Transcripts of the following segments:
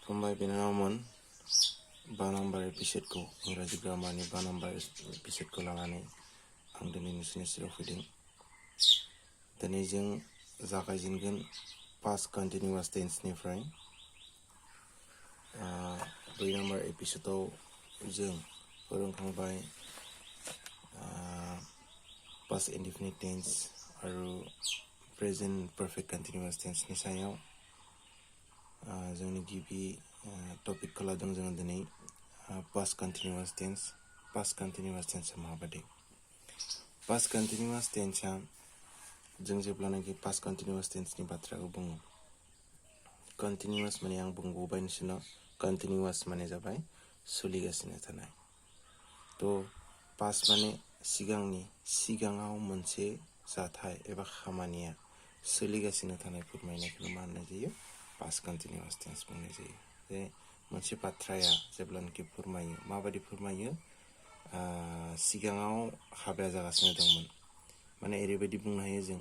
फंबाय बिनानावमोन 5 नम्बर एपिसोडखौ इंराजि ग्रामारनि 5 नम्बर एपिसोडखौ लानानै आं दिनै नोंसोरनि सेराव फैदों। दिनै जों जागायजेनगोन पास्ट कन्टिनिउआस टेन्सनिफ्राय। 2 नम्बर एपिसोडआव जों फोरोंखांबाय पास्ट इनडेफिनिट टेन्स आरो प्रेजेन्ट पारफेक्ट कन्टिनिउआस टेन्सनि सायाव जोंनि गिबि टपिकखौ लादों जोङो दिनै पास्ट कन्टिनिउआस टेन्स। पास्ट कन्टिनिउआस टेन्सआ माबायदि? पास्ट कन्टिनिउआस टेन्सआ जों जेब्लानाखि पास्ट कन्टिनिउआस टेन्सनि बाथ्राखौ बुङो, कन्टिनिउआस माने आं बुंबावबाय नोंसोरनाव, कन्टिनिउआस माने जाबाय सोलिगासिनो थानाय। थ' पास्ट माने सिगाङाव मोनसे जाथाय एबा खामानिया सोलिगासिनो थानाय फोरमायनायखौनो मा होननाय जायो? पास्ट कन्टिनिउआस टेन्स बुंनाय जायो। जे मोनसे बाथ्राया जेब्लानाखि फोरमायो, माबायदि फोरमायो? सिगाङाव हाबाया जागासिनो दंमोन, माने ओरैबायदि बुंनो हायो जों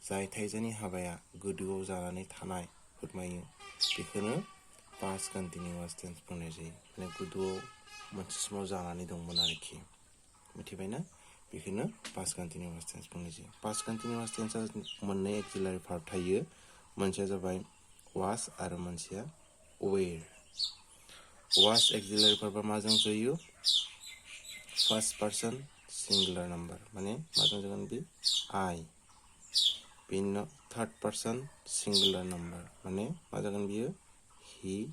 जाय थाइजानि हाबाया गोदोआव जानानै थानाय फोरमायो, बेखौनो पास्ट कन्टिनिउआस टेन्स बुंनाय जायो। माने गोदोआव मोनसे समाव जानानै दंमोन आरोखि, मिथिबायना? बेखौनो पास्ट कन्टिनिउआस टेन्स बुंनाय जायो। पास्ट कन्टिनिउआस टेन्सआ मोननै एक्सिलारि भार्ब थायो। मोनसेया जाबाय वास आरो मोनसेया वेर। वास एक्सिलारि भार्बआ माजों जयो? फार्स्ट पार्सन सिंगुलार नाम्बार, माने माजों जागोन बे? आइ। बेनि उनाव थार्ड पार्सन सिंगुलार नाम्बार, माने मा जागोन बियो? हि,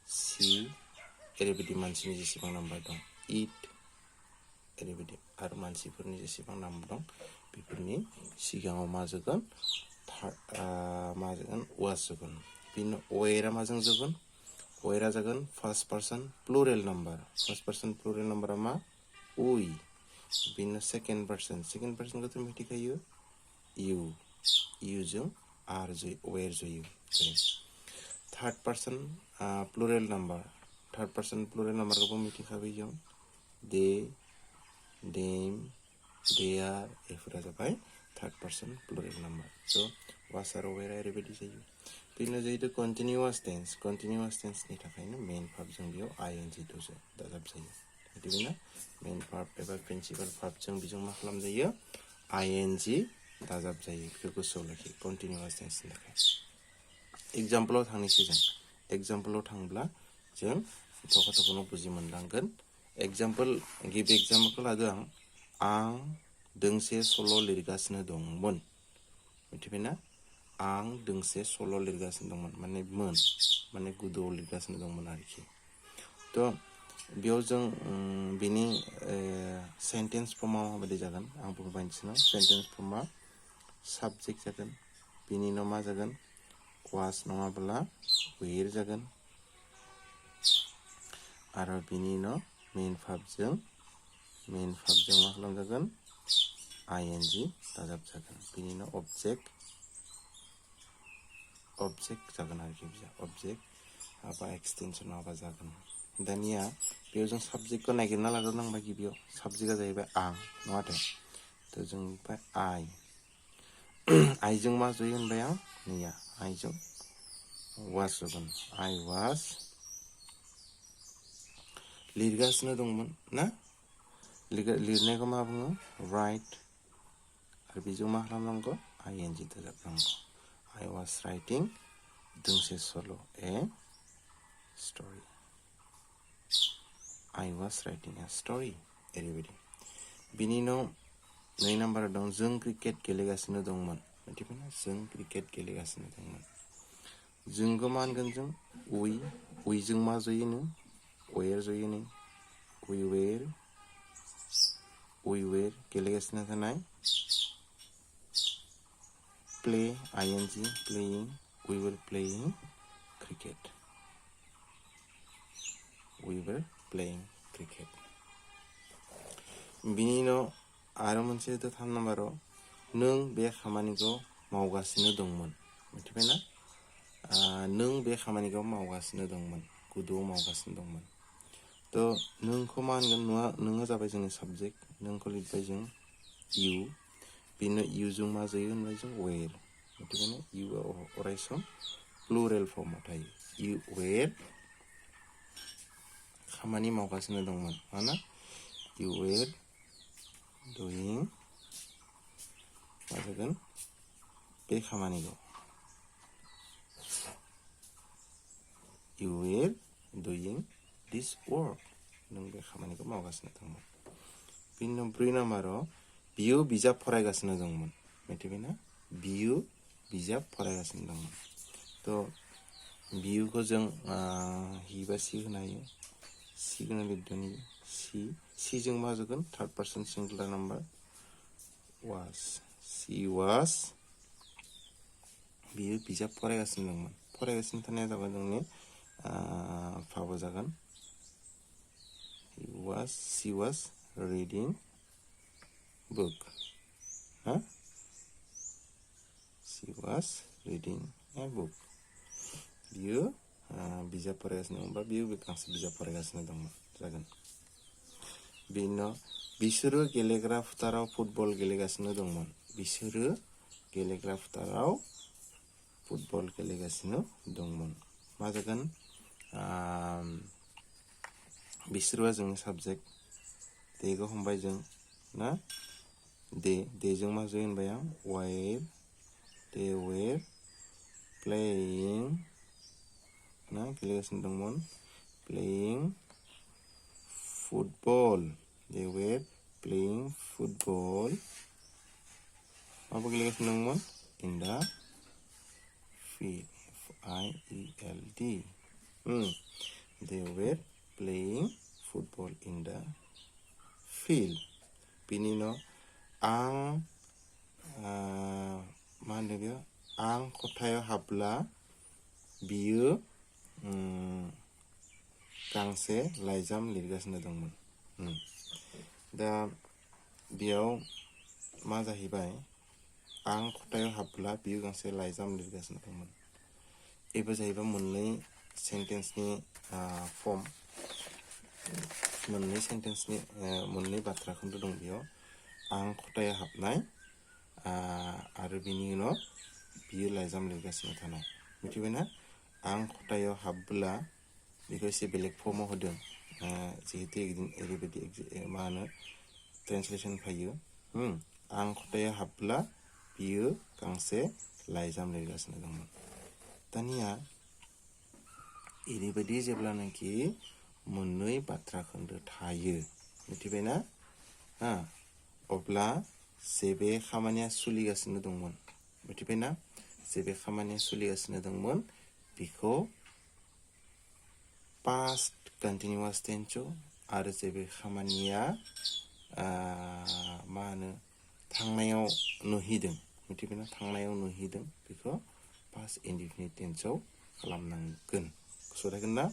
सि, ओरैबायदि मानसिनि जेसेबां नाम्बार दं, इट, ओरैबायदि आरो मानसिफोरनि जेसेबां नाम्बार दं बेफोरनि सिगाङाव मा जागोन? वास जागोन। बिनि वेरआ माजों जागोन? वेरआ जागोन first person plural number. First person plural नाम्बारा मा? उइ। बिनि सेकेन्ड पार्सनखौथ' मिथिखायो, इउ। इउजों आर जयो, वेर जयो। Third person plural number. Third person plural नाम्बारखौबो मिथिखाबाय जों, दे, देम, देयार, बेफोरा जाबाय थार्ड पार्सन प्लुरेल नाम्बार। स' वास आरो वेरआ ओरैबायदि जायो। बेनो जाहैदों कन्टिनिउआस टेन्स। कन्टिनिउआस टेन्सनि थाखायनो मेइन भार्बजों बेयाव आइएनजि दाजाब जायो। मिथिबायना? मेइन भार्ब एबा प्रिन्सिपाल भार्बजों बेजों मा खालामजायो? आइएनजि दाजाब जायो। बेखौ गोसोआव लाखि, कन्टिनिउआस टेन्सनि थाखाय। एग्जाम्पलाव थांनोसै जों। एग्जाम्पलाव थांब्ला जों थखनो बुजि मोनलांगोन। गिबि एग्जाम्पलखौ लादों आं दोंसे सल' लिरगासिनो दंमोन। मिथिबायना? आं दोंसे सल' लिरगासिनो दंमोन, माने गोदोआव लिरगासिनो दंमोन आरोखि। थ' बेयाव जों बिनि सेन्टेन्स फर्मआ माबायदि जागोन आं बुंबाय नोंसोरनाव। सेन्टेन्स फर्मआ साबजेक्ट जागोन, बिनि उनाव मा जागोन? वास नङाब्ला वेर जागोन, आरो बिनि उनाव मेइन भार्बजों मा खालामजागोन? आइएनजि दाजाब जागोन। बिनि उनाव अबजेक्ट जागोन आरोखि, अबजेक्ट माबा एक्सटेनसन माबा जागोन। दानिया बेयाव जों साबजेक्टखौ नागिरना लाग्रोनांबाय। गिबियाव साबजेक्टआ जाहैबाय आं, नङाथाय? थ' जों ओमफ्राय आइजों मा जयो होनबाय आं? नैया आइजों वास जागोन। आइ वास लिरगासिनो दंमोन ना? लिरनायखौ मा बुङो? राइट। आरो बेजों मा खालामनांगौ? आइएनजि दाजाबनांगौ। आइ वास राइटिं दोंसे सल', ए स्ट'रि। आइ वास राइटिं ए स्ट'रि, ओरैबायदि। बिनि उनाव 2 नाम्बाराव दं जों क्रिकेट गेलेगासिनो दंमोन। मिथिबायना? जों क्रिकेट गेलेगासिनो दंमोन। जोंखौ मा होनगोन जों? उइजों मा जयोनो? वेर जयोनो। उइ वेर गेलेगासिनो थानाय। Play, I N G, playing, we were playing cricket. बिनि उनाव आरो मोनसे 3 नाम्बाराव नों बे खामानिखौ मावगासिनो दंमोन। मिथिबायना? नों बे खामानिखौ मावगासिनो दंमोन, गोदोआव मावगासिनो दंमोन। थ' नोंखौ मा होनगोन? नोङो जाबाय जोंनि साबजेक्ट। नोंखौ लिरबाय जों इउ। बेनो इउजों मा जायो होनबाय जों? वेर। मिथिबायना? इउआ अरायसम प्लुरेल फर्मआव थायो। इउ वेर खामानि मावगासिनो दंमोन माना you were doing मा जागोन बे खामानिखौ you were doing this work नों बे खामानिखौ मावगासिनो दंमोन बिनि उनाव 4 नाम्बाराव बियो बिजाब फरायगासिनो दंमोन मिथिबायना बियो बिजाब फरायगासिनो दंमोन थ' बियोखौ जों हि बा सि होनो हायो सि गोनां लिरदोनि सि जों मा जागोन third person singular number was she was बियो बिजाब फरायगासिनो दंमोन फरायगासिनो थानाया जाबाय जोंनि भाबा जागोन she was reading book she was reading a book बियो बिजाब फरायगासिनो दंबा बियो गांसे बिजाब फरायगासिनो दंमोन जागोन बिनि उनाव बिसोरो गेलेग्रा फोथाराव फुटबल गेलेगासिनो दंमोन बिसोरो गेलेग्रा फोथाराव फुटबल गेलेगासिनो दंमोन मा जागोन बिसोरहा जोंनि साबजेक्ट देखौ हमबाय जों ना देजों मा जायो होनबाय आं while they were playing ना गेलेगासिनो दंमोन playing football they were playing football माबा गेलेगासिनो दंमोन in the field F-I-E-L-D they were playing football in the field बिनि उनाव आं मा होनदों बेयो आं खथायाव हाबला बियो गांसे लाइजाम लिरगासिनो दंमोन दा बेयाव मा जाहैबाय आं खथायाव हाबला बियो गांसे लाइजाम लिरगासिनो दंमोन एबो जाहैबाय मोननै सेन्टेन्सनि फर्म मोननै सेन्टेन्सनि मोननै बाथ्रा खोन्दो दं बेयाव आं खथायाव हाबनाय आरो बिनि उनाव बियो लाइजाम लिरगासिनो थानाय मिथिबायना आं खथायाव हाबब्ला बेखौ एसे बेलेग फर्माव होदों जिहेतु ओरैबायदि मा होनो ट्रेन्सलेसन फैयो आं खथायाव हाबब्ला बियो गांसे लाइजाम लिरगासिनो दंमोन दानिया ओरैबायदि जेब्लानाखि मोननै बाथ्रा खोन्दो थायो मिथिबायना अब्ला जेबे खामानिया सोलिगासिनो दंमोन मिथिबायना जेबे खामानिया सोलिगासिनो दंमोन बेखौ past continuous tense आरो जेबे खामानिया मा होनो थांनायाव नुहैदों मिथिबायना थांनायाव नुहैदों बेखौ past indefinite tenseआव खालामनांगोन सरायगोन ना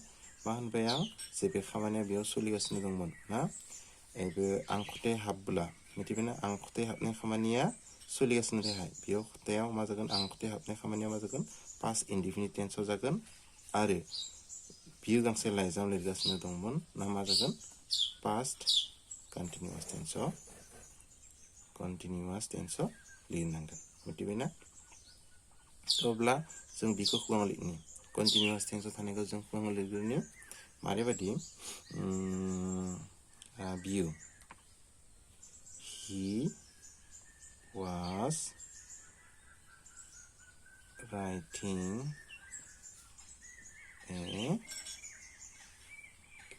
मा होनबाय आं जेबे खामानिया बेयाव सोलिगासिनो दंमोन ना एबो आं खथायाव हाबब्ला मिथिबायना आं खथायाव हाबनाय खामानिया सोलिगासिनो थाखाय बेयाव खथायाव मा जागोन आं खथायाव हाबनाय खामानिया मा जागोन past indefinite tenseआव जागोन आरो बियो गांसे लाइजाम लिरगासिनो दंमोन ना मा जागोन past continuous tenseआव लिरनांगोन मिथिबायना अब्ला जों बेखौ खौरां लिरनि continuous tenseआव थानायखौ जों खौरां लिरग्रोनि मारैबायदि बियो he was writing a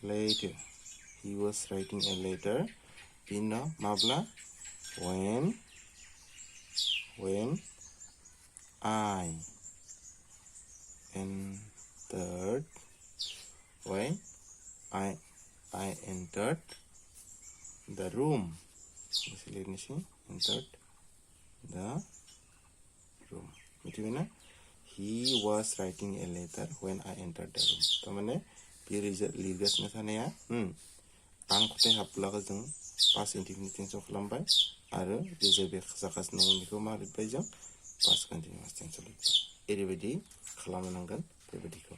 letter he was writing a letter बिनो माब्ला when I entered the room entered the room मिथिबायना he was writing a letter when I entered the room तारमाने बे लिरगासिनो थानाया आं खथायाव हाबब्लाखौ जों past indefinite tenseआव खालामबाय आरो बे जेबे जागासिनो दं बेखौ मा लिरबाय जों past continuous tenseआव लिरबाय ओरैबायदि खालामनांगोन बेबायदिखौ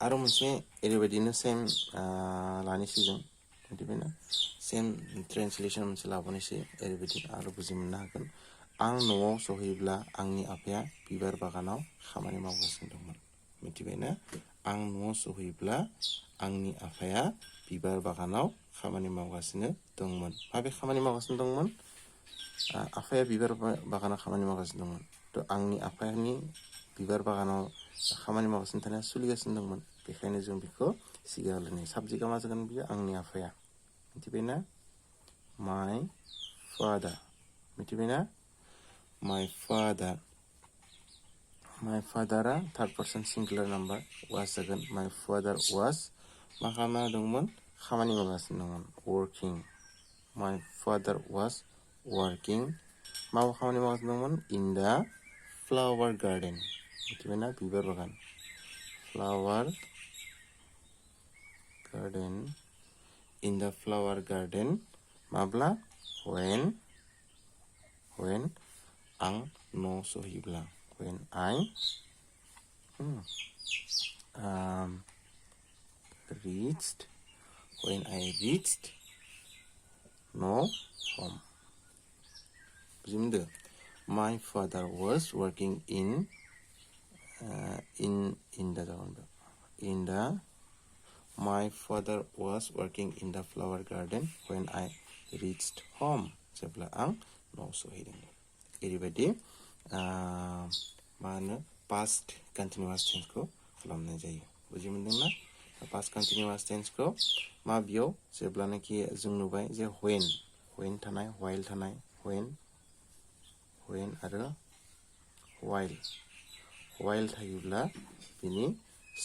आरो मोनसे ओरैबायदिनो सेम लानोसै जों मिथिबायना सेम ट्रेन्सलेसन मोनसे लाबोनोसै ओरैबायदि आरो बुजि मोननो हागोन आं न'आव सहैब्ला आंनि आफाया बिबार बागानाव खामानि मावगासिनो दंमोन मिथिबायना आं न'आव सहैब्ला आंनि आफाया बिबार बागानाव खामानि मावगासिनो दंमोन माबे खामानि मावगासिनो दंमोन आफाया बिबार बागानाव खामानि मावगासिनो दंमोन थ' आंनि आफानि बिबार बागानाव खामानि मावगासिनो थानाया सोलिगासिनो दंमोन बेखायनो जों बेखौ सिगांनि साबजेक्टआ मा जागोन बियो आंनि आफाया मिथिबायना my father मिथिबायना my fatherआ third person singular number was जागोन my father was मा खालामना दंमोन खामानि मावगासिनो दंमोन working my father was working मा खामानि मावगासिनो दंमोन in the flower garden मिथिबायना बिबार बागान flower garden in the flower garden माब्ला when आं न' सहैब्ला when I reached no home बुजिमोनदो my father was working in the my father was working in the flower garden when I reached home जेब्ला आं न'आव सहैदोंमोन ओरैबायदि मा होनो past continuous tenseखौ खालामनाय जायो बुजिमोनदोंना past continuous tenseखौ माबेयाव जेब्लानाखि जों नुबाय जे when थानाय while थानाय when आरो while थायोब्ला बिनि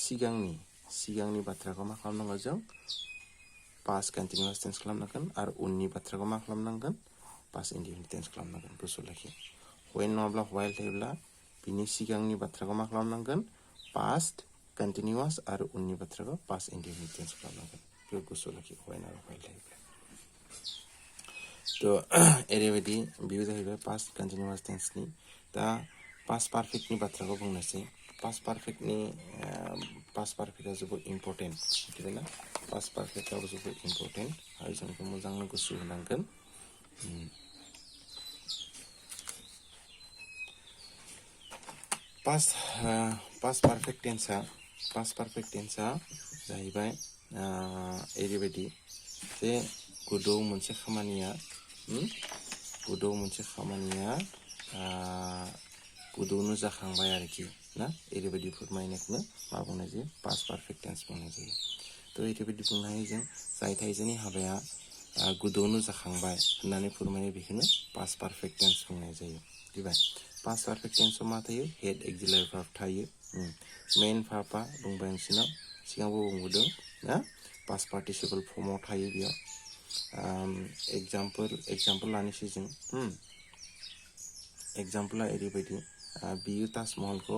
सिगांनि बाथ्राखौ मा खालामनांगौ जों past continuous tense खालामनांगोन आरो उननि बाथ्राखौ मा खालामनांगोन past indefinite tense खालामनांगोन गोसोआव लाखि when नङाब्ला while थायोब्ला बिनि सिगांनि बाथ्राखौ मा खालामनांगोन past continuous आरो उननि बाथ्राखौ past indefinite tense खालामनांगोन बेखौ गोसोआव लाखि when आरो while थायोब्ला थ' ओरैबायदि बेयो जाहैबाय past continuous tenseनि दा past perfectनि बाथ्राखौ बुंनोसै past perfectआ जोबोद इम्पर्टेन्ट मिथिबायना past perfectआबो जोबोद इम्पर्टेन्ट आरो जों बेखौ मोजांनो गोसो होनांगोन past perfect tenseआ जाहैबाय ओरैबायदि जे गोदौ मोनसे खामानिया गोदौनो जाखांबाय आरोखि ना ओरैबायदि फोरमायनायखौनो मा बुंनाय जायो past perfect tense बुंनाय जायो थ' ओरैबायदि बुंनो हायो जों जाय थाइजोनि हाबाया गोदौनो जाखांबाय होननानै फोरमायो बेखौनो past perfect tense बुंनाय जायो मिथिबाय past perfect tenseआव मा थायो head auxiliary verb थायो main verbआ बुंबाय नोंसिनाव सिगांबो बुंबोदों ना past participle formआव थायो बेयाव example लानोसै जों exampleआ ओरैबायदि बियो ताजमहलखौ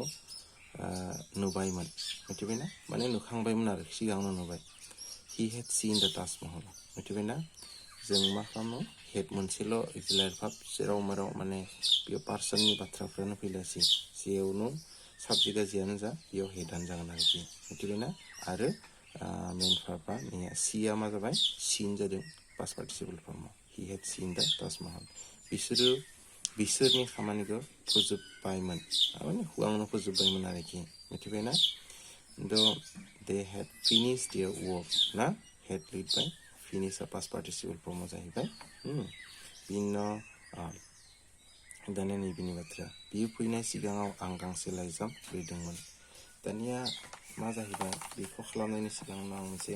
नुबायमोन मिथिबायना माने नुखांबायमोन आरो सिगाङावनो नुबाय he had seen the Taj Mahal मिथिबायना जों मा खालामो head मोनसेल' auxiliary verb जेराव मेराव माने बेयाव पार्सननि बाथ्राफ्रानो फैलासै जेयावनो साबजेक्टआ जियानो जा बेयाव हेडआनो जागोन आरोखि मिथिबायना आरो मेन verbआ सीआ मा जाबाय seen जादों past participle formआव he had seen the Taj Mahal बिसोरनि खामानिखौ फोजोबबायमोन माने हुआंनो फोजोबबायमोन आरोखि मिथिबायना they had finished their work ना had लिरबाय finish past participle formआव जाहैबाय बिनि उनाव दानिया नैबेनि बाथ्रा बियो फैनाय सिगाङाव आं गांसे लाइजाम लिरदोंमोन दानिया मा जाहैबाय बेखौ खालामनायनि सिगाङावनो आं मोनसे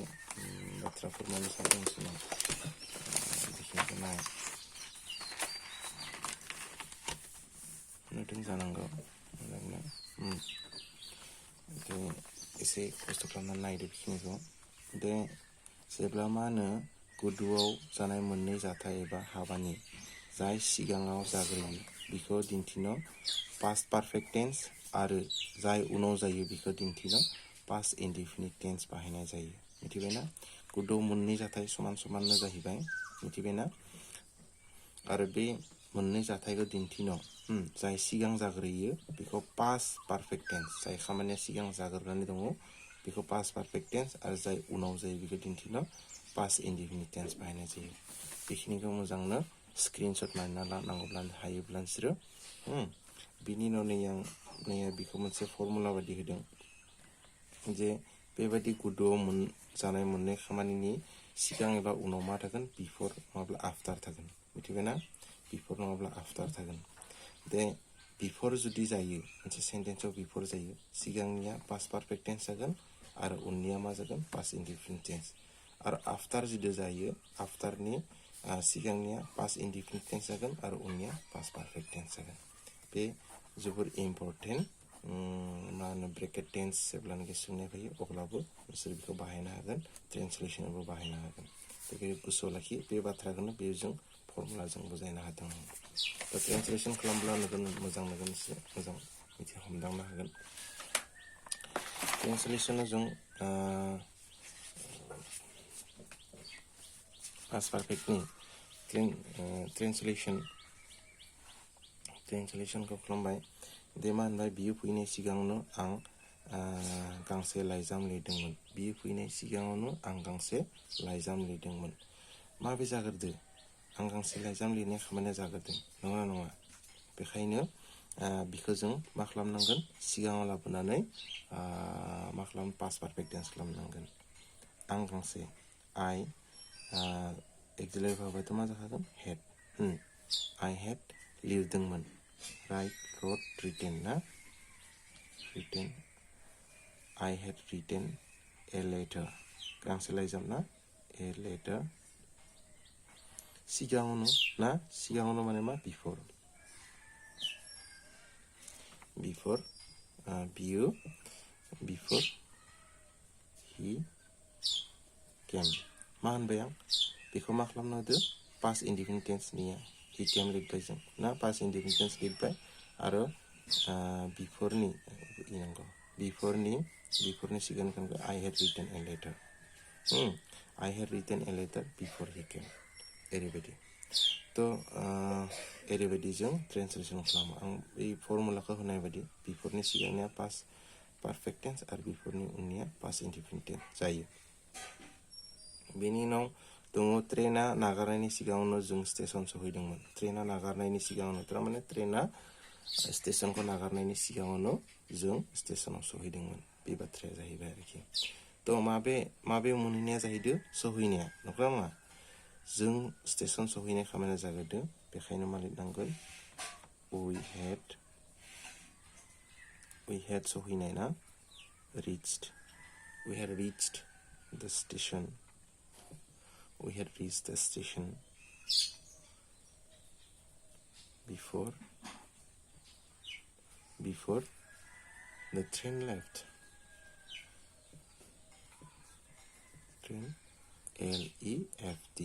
बाथ्रा फोरमायनो सानदों बेखिनिखौ नाय नुदों जानांगौ मोजांनो एसे खस्थ' खालामनानै नायदो बेखिनिखौ जेब्ला मा होनो गुदुआव जानाय मोननै जाथाय एबा हाबानि जाय सिगाङाव जाग्रोयो बेखौ दिन्थिनो past perfect tense आरो जाय उनाव जायो बेखौ दिन्थिनो past indefinite tense बाहायनाय जायो मिथिबायना गुदुआव मोननै जाथाय समाननो जाहैबाय मिथिबायना आरो बे मोननै जाथायखौ दिन्थिनो जाय सिगां जाग्रोयो बेखौ past perfect tense जाय खामानिया सिगां जाग्रोनानै दङ बेखौ past perfect tense आरो जाय उनाव जायो बेखौ दिन्थिनो past indefinite tense बाहायनाय जायो बेखिनिखौ मोजांनो स्क्रिनशट मारना लानांगौब्ला हायोब्ला नोंसोरो बिनि उनाव नै बेखौ मोनसे फर्मुला बायदि होदों जे बेबायदि गुदुआव जानाय मोननै खामानिनि सिगां एबा उनाव मा थागोन बिफोर नङाब्ला आफ्टार थागोन मिथिबायना बिफोर नङाब्ला आफ्टार थागोन दे बिफोर जुदि जायो मोनसे सेन्टेन्सआव बिफोर जायो सिगांनिया पास्ट पारफेक्ट टेन्स जागोन आरो उननिया मा जागोन पास्ट इनडिफिनिट टेन्स आरो आफ्टार जुदि जायो आफ्टारनि सिगांनिया पास्ट इनडिफिनिट टेन्स जागोन आरो उननिया पास्ट पारफेक्ट टेन्स जागोन बे जोबोर इम्पर्टेन्ट मा होनो ब्रेकेट टेन्स जेब्लानाखि सोंनाय फैयो अब्लाबो नोंसोर बेखौ बाहायनो हागोन ट्रेन्सलेसनावबो बाहायनो हागोन बेखौ गोसोआव लाखि बे बाथ्राखौनो बेजों फर्मुलाजों बुजायनो हादों दा ट्रेन्सलेसन खालामब्ला नुगोन मोजां नुगोन एसे मोजां मिथि हमदांनो हागोन ट्रेन्सलेसनाव जों पास्ट पारफेक्टनि ट्रेन्सलेसनखौ खालामबाय दे मा होनबाय बियो फैनाय सिगाङावनो आं गांसे लाइजाम लिरदोंमोन बियो फैनाय सिगाङावनो आं गांसे लाइजाम लिरदोंमोन माबे जाग्रोदो आं गांसे लाइजाम लिरनाय खामानिया जाग्रोदों नङा नङा बेखायनो बिखौ जों मा खालामनांगोन सिगाङाव लाबोनानै मा खालाम पास्ट पारफेक्ट टेन्स खालामनांगोन आं गांसे आइ एक्जेक्टलि भाबाथ' मा जाखागोन हेड आइ हेड लिरदोंमोन राइट रट रिटेन ना written I had written a letter गांसे लाइजाम ना a letter सिगाङावनो माने मा before बियो before he came मा होनबाय आं बेखौ मा खालामनो होदो past indefinite tense निया he came लिरबाय जों ना past indefinite tense लिरबाय आरो beforeनि सिगांनिखौ I had written a letter I had written a letter before he came ओरैबायदि ओरैबायदि जों ट्रेन्सलेसन खालामो आं बे फर्मुलाखौ होनाय बायदि बिफोरनि सिगांनिया पास्ट पारफेक्ट टेन्स आरो बिफोरनि उननिया पास्ट इनडिफिनिट टेन्स जायो बेनि उनाव दङ ट्रेना नागारनायनि सिगाङावनो जों स्टेसन सहैदोंमोन ट्रेना नागारनायनि सिगाङावनो थारमाने ट्रेना स्टेशनखौ नागारनायनि सिगाङावनो जों स्टेशनाव सहैदोंमोन बे बाथ्राया जाहैबाय आरोखि माबे मोनहैनाया जाहैदो सहैनाया नंगौना नङा जों स्टेशन सहैनाय खामानिया जाग्रोदो बेखायनो मा लिरनांगोन we had सहैनाय ना we had reached the station before the train left train L-E-F-T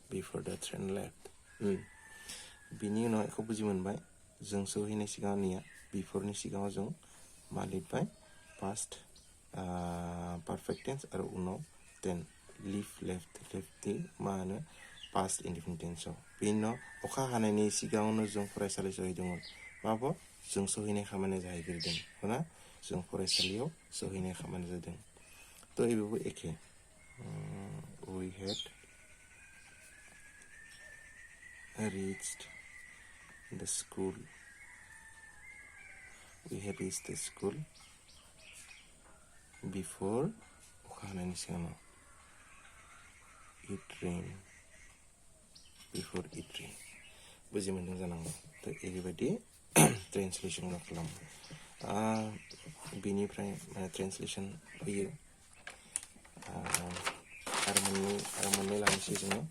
before the train left बिनि उनाव एखौ बुजि मोनबाय जों सहैनाय सिगांनिया बिफोरनि सिगाङाव जों मा लिरबाय पास्ट पारफेक्ट टेन्स आरो उनाव देन लेफ्टि मा होनो पास्ट इनडिफिनिट टेन्सआव बेनि उनाव अखा हानायनि सिगाङावनो जों फरायसालि सहैदोंमोन माबो जों सहैनाय खामानिया जाहैग्रोदों ना जों फरायसालियाव सहैनाय खामानि जादों बेबो एखे we had reached the school before अखा हानायनि सिगाङाव before it rained बुजि मोनदों जानांगौ ओरैबायदि ट्रेन्सलेसन खालामो बेनिफ्राय ट्रेन्सलेसन फैयो आरो मोननै लानोसै जोङो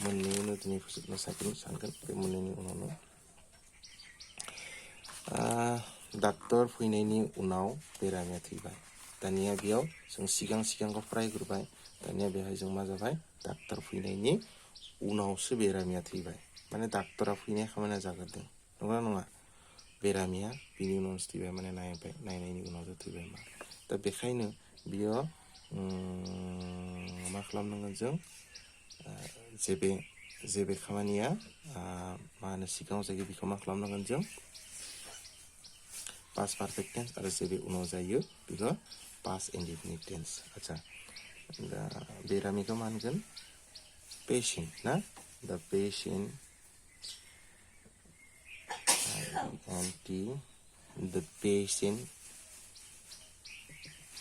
मोननैयावनो दिनै फोजोबनो सानगोन बे मोननैनि उनावनो डाक्टर फैनायनि उनाव बेरामिया थैबाय दानिया बेयाव जों सिगांखौ फरायग्रोबाय दानिया बेहाय जों मा जाबाय डाक्टर फैनायनि उनावसो बेरामिया थैबाय माने डाक्टरा फैनाय खामानिया जाग्रोदों नंगौना नङा बेरामिया बिनि उनावसो थैबाय माने नायनायनि उनावसो थैबाय मा दा बेखायनो बियो मा खालामनांगोन जों जेबे खामानिया मा होनो सिगाङाव जायो बेखौ मा खालामनांगोन जों पास्ट पारफेक्ट टेन्स आरो जेबे उनाव जायो बेखौ पास्ट इनडिफिनिट टेन्स आच्छा दा बेरामिखौ मा होनगोन पेशेन्ट ना दा पेशेन्ट the patient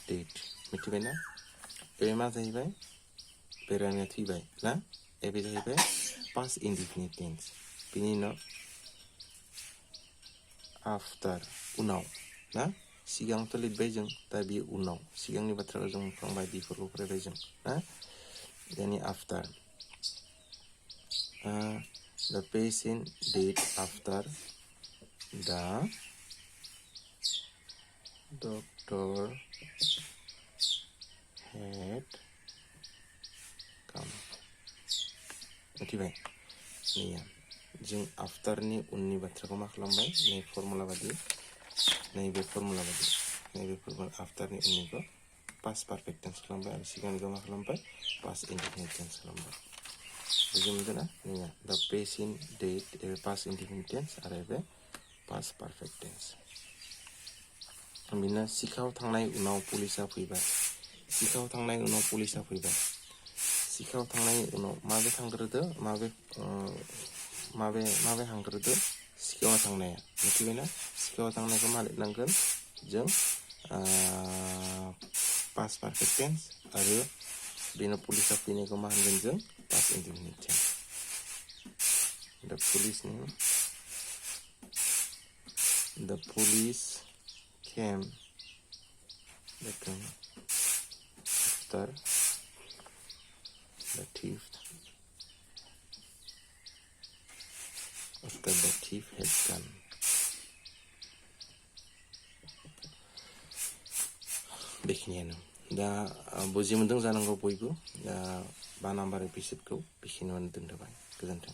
dead मिथिबाय ना बे मा जाहैबाय बेरायना थैबाय ना बे जाहैबाय past indefinite tense बिनि उनाव after उनाव ना सिगांथ' लिरबाय जों दा बे उनाव सिगांनि बाथ्राखौ जों बुंखांबाय बेफोरखौ फरायबाय जों ना दानि after the patient died after the doctor had come मिथिबाय नैया जों आफ्टारनि उननि बाथ्राखौ मा खालामबाय नै फर्मुला बादि नैबे फर्मुला बादि नैबे फर्मुला आफ्टारनि उननिखौ पास्ट पारफेक्ट टेन्स खालामबाय आरो सिगांनिखौ मा खालामबाय पास्ट इनडिफिनिट टेन्स खालामबाय बुजि मोनदों ना नैया द पेसेन्ट डेट एबे पास्ट इनडिफिनिट टेन्स आरो एबे पास्ट पारफेक्ट टेन्स बिदिनो सिखाव थांनाय उनाव पुलिसा फैबाय सिखाव थांनाय उनाव पुलिसा फैबाय सिखाव थांनायनि उनाव माबे थांग्रोदो माबे हांग्रोदो सिखावा थांनाया मिथिबायना सिखावा थांनायखौ मा लिरनांगोन जों पास्ट पारफेक्ट टेन्स आरो बेनो पुलिसा फैनायखौ मा होनगोन जों past indefinite tense the police came after the thief had gone बेखिनियानो दा बुजि मोनदों जानांगौ बयबो दा 5 नाम्बार एपिसोडखौ बेखिनियावनो दोनथ'बाय गोजोन्थों